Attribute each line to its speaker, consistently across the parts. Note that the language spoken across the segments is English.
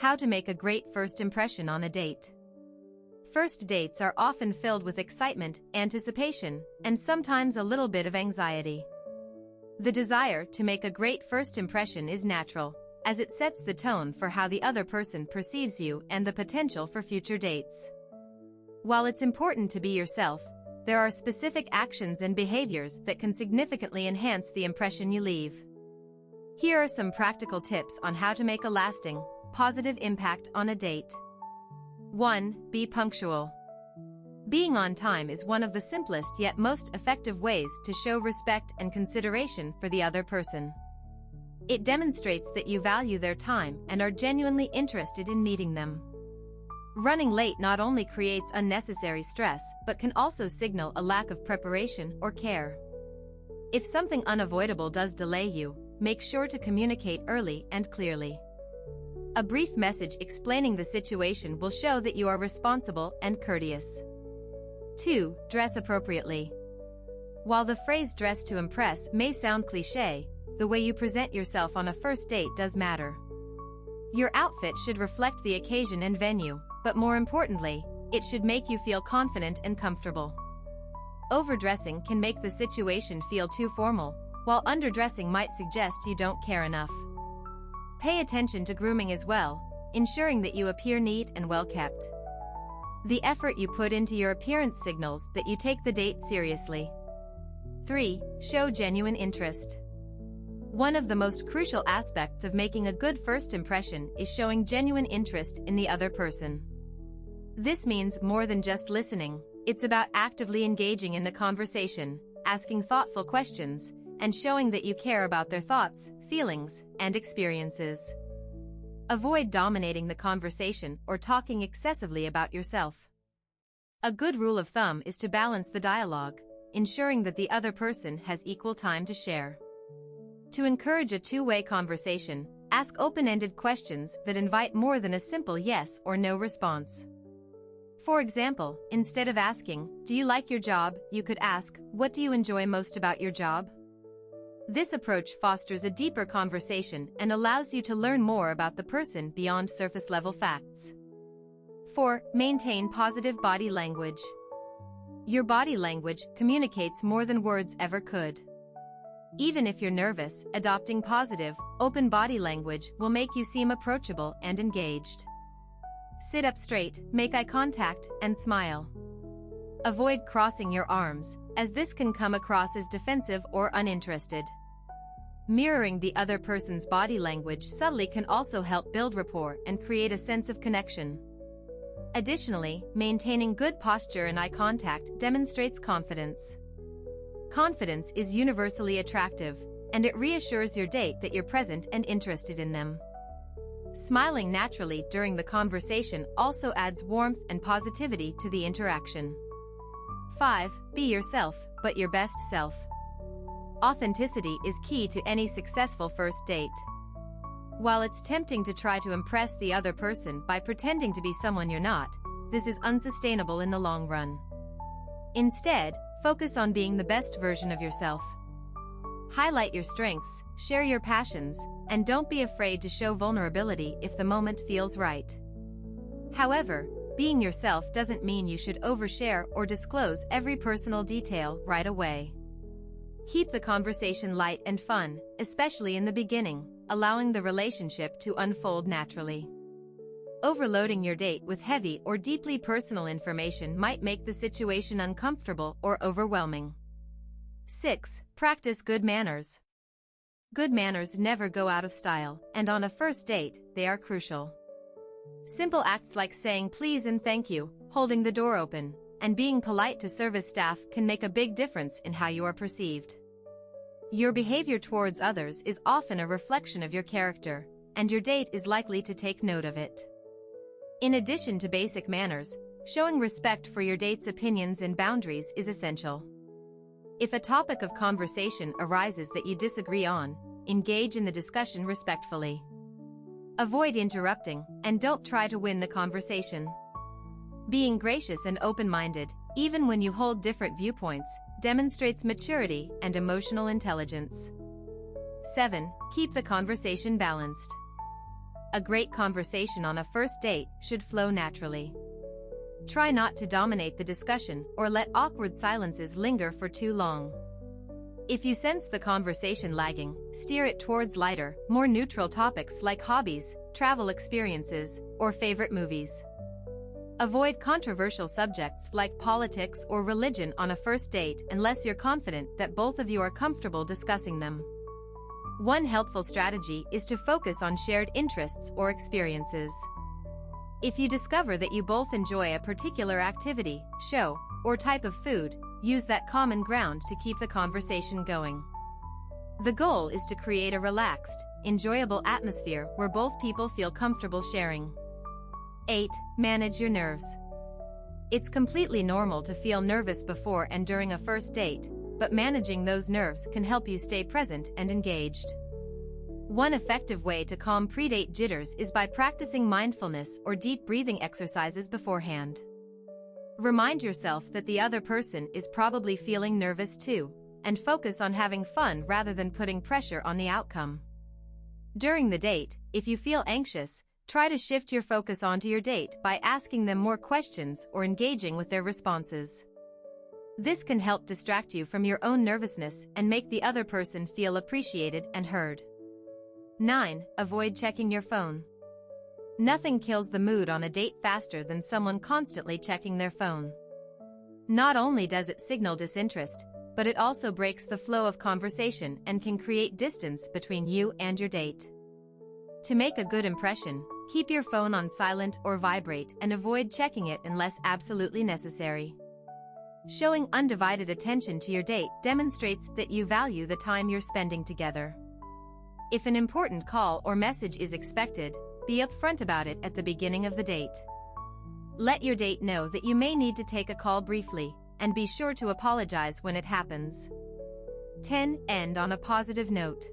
Speaker 1: How to make a great first impression on a date. First dates are often filled with excitement, anticipation, and sometimes a little bit of anxiety. The desire to make a great first impression is natural, as it sets the tone for how the other person perceives you and the potential for future dates. While it's important to be yourself, there are specific actions and behaviors that can significantly enhance the impression you leave. Here are some practical tips on how to make a lasting, positive impact on a date. 1. Be punctual. Being on time is one of the simplest yet most effective ways to show respect and consideration for the other person. It demonstrates that you value their time and are genuinely interested in meeting them. Running late not only creates unnecessary stress but can also signal a lack of preparation or care. If something unavoidable does delay you, make sure to communicate early and clearly. A brief message explaining the situation will show that you are responsible and courteous. 2. Dress appropriately. While the phrase "dress to impress" may sound cliché, the way you present yourself on a first date does matter. Your outfit should reflect the occasion and venue, but more importantly, it should make you feel confident and comfortable. Overdressing can make the situation feel too formal, while underdressing might suggest you don't care enough. Pay attention to grooming as well, ensuring that you appear neat and well-kept. The effort you put into your appearance signals that you take the date seriously. 3. Show genuine interest. One of the most crucial aspects of making a good first impression is showing genuine interest in the other person. This means more than just listening. It's about actively engaging in the conversation, asking thoughtful questions, and showing that you care about their thoughts, feelings, and experiences. Avoid dominating the conversation or talking excessively about yourself. A good rule of thumb is to balance the dialogue, ensuring that the other person has equal time to share. To encourage a two-way conversation, ask open-ended questions that invite more than a simple yes or no response. For example, instead of asking, "Do you like your job?" you could ask, "What do you enjoy most about your job?" This approach fosters a deeper conversation and allows you to learn more about the person beyond surface-level facts. 4. Maintain positive body language. Your body language communicates more than words ever could. Even if you're nervous, adopting positive, open body language will make you seem approachable and engaged. Sit up straight, make eye contact, and smile. Avoid crossing your arms, as this can come across as defensive or uninterested. Mirroring the other person's body language subtly can also help build rapport and create a sense of connection. Additionally, maintaining good posture and eye contact demonstrates confidence. Confidence is universally attractive, and it reassures your date that you're present and interested in them. Smiling naturally during the conversation also adds warmth and positivity to the interaction. 5. Be yourself, but your best self. Authenticity is key to any successful first date. While it's tempting to try to impress the other person by pretending to be someone you're not, this is unsustainable in the long run. Instead, focus on being the best version of yourself. Highlight your strengths, share your passions, and don't be afraid to show vulnerability if the moment feels right. However, being yourself doesn't mean you should overshare or disclose every personal detail right away. Keep the conversation light and fun, especially in the beginning, allowing the relationship to unfold naturally. Overloading your date with heavy or deeply personal information might make the situation uncomfortable or overwhelming. 6. Practice good manners. Good manners never go out of style, and on a first date, they are crucial. Simple acts like saying please and thank you, holding the door open, and being polite to service staff can make a big difference in how you are perceived. Your behavior towards others is often a reflection of your character, and your date is likely to take note of it. In addition to basic manners, showing respect for your date's opinions and boundaries is essential. If a topic of conversation arises that you disagree on, engage in the discussion respectfully. Avoid interrupting, and don't try to win the conversation. Being gracious and open-minded, even when you hold different viewpoints, demonstrates maturity and emotional intelligence. 7. Keep the conversation balanced. a great conversation on a first date should flow naturally. Try not to dominate the discussion or let awkward silences linger for too long. If you sense the conversation lagging, steer it towards lighter, more neutral topics like hobbies, travel experiences, or favorite movies. Avoid controversial subjects like politics or religion on a first date unless you're confident that both of you are comfortable discussing them. One helpful strategy is to focus on shared interests or experiences. If you discover that you both enjoy a particular activity, show, or type of food, use that common ground to keep the conversation going. The goal is to create a relaxed, enjoyable atmosphere where both people feel comfortable sharing. 8. Manage your nerves. It's completely normal to feel nervous before and during a first date, but managing those nerves can help you stay present and engaged. One effective way to calm pre-date jitters is by practicing mindfulness or deep breathing exercises beforehand. Remind yourself that the other person is probably feeling nervous too, and focus on having fun rather than putting pressure on the outcome. During the date, if you feel anxious, try to shift your focus onto your date by asking them more questions or engaging with their responses. This can help distract you from your own nervousness and make the other person feel appreciated and heard. 9. Avoid checking your phone. Nothing kills the mood on a date faster than someone constantly checking their phone. Not only does it signal disinterest, but it also breaks the flow of conversation and can create distance between you and your date. To make a good impression, keep your phone on silent or vibrate and avoid checking it unless absolutely necessary. Showing undivided attention to your date demonstrates that you value the time you're spending together. If an important call or message is expected, be upfront about it at the beginning of the date. Let your date know that you may need to take a call briefly, and be sure to apologize when it happens. 10. End on a positive note.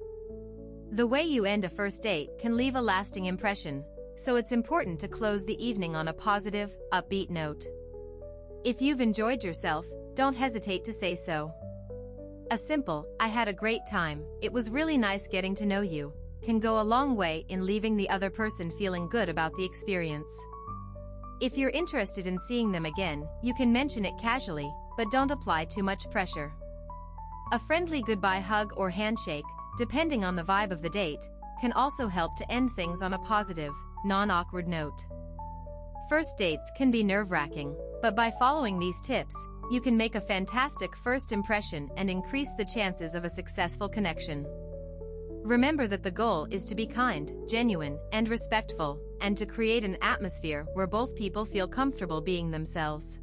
Speaker 1: The way you end a first date can leave a lasting impression, so it's important to close the evening on a positive, upbeat note. If you've enjoyed yourself, don't hesitate to say so. A simple, "I had a great time, it was really nice getting to know you," can go a long way in leaving the other person feeling good about the experience. If you're interested in seeing them again, you can mention it casually, but don't apply too much pressure. A friendly goodbye hug or handshake, depending on the vibe of the date, can also help to end things on a positive, non-awkward note. First dates can be nerve-wracking, but by following these tips, you can make a fantastic first impression and increase the chances of a successful connection. Remember that the goal is to be kind, genuine, and respectful, and to create an atmosphere where both people feel comfortable being themselves.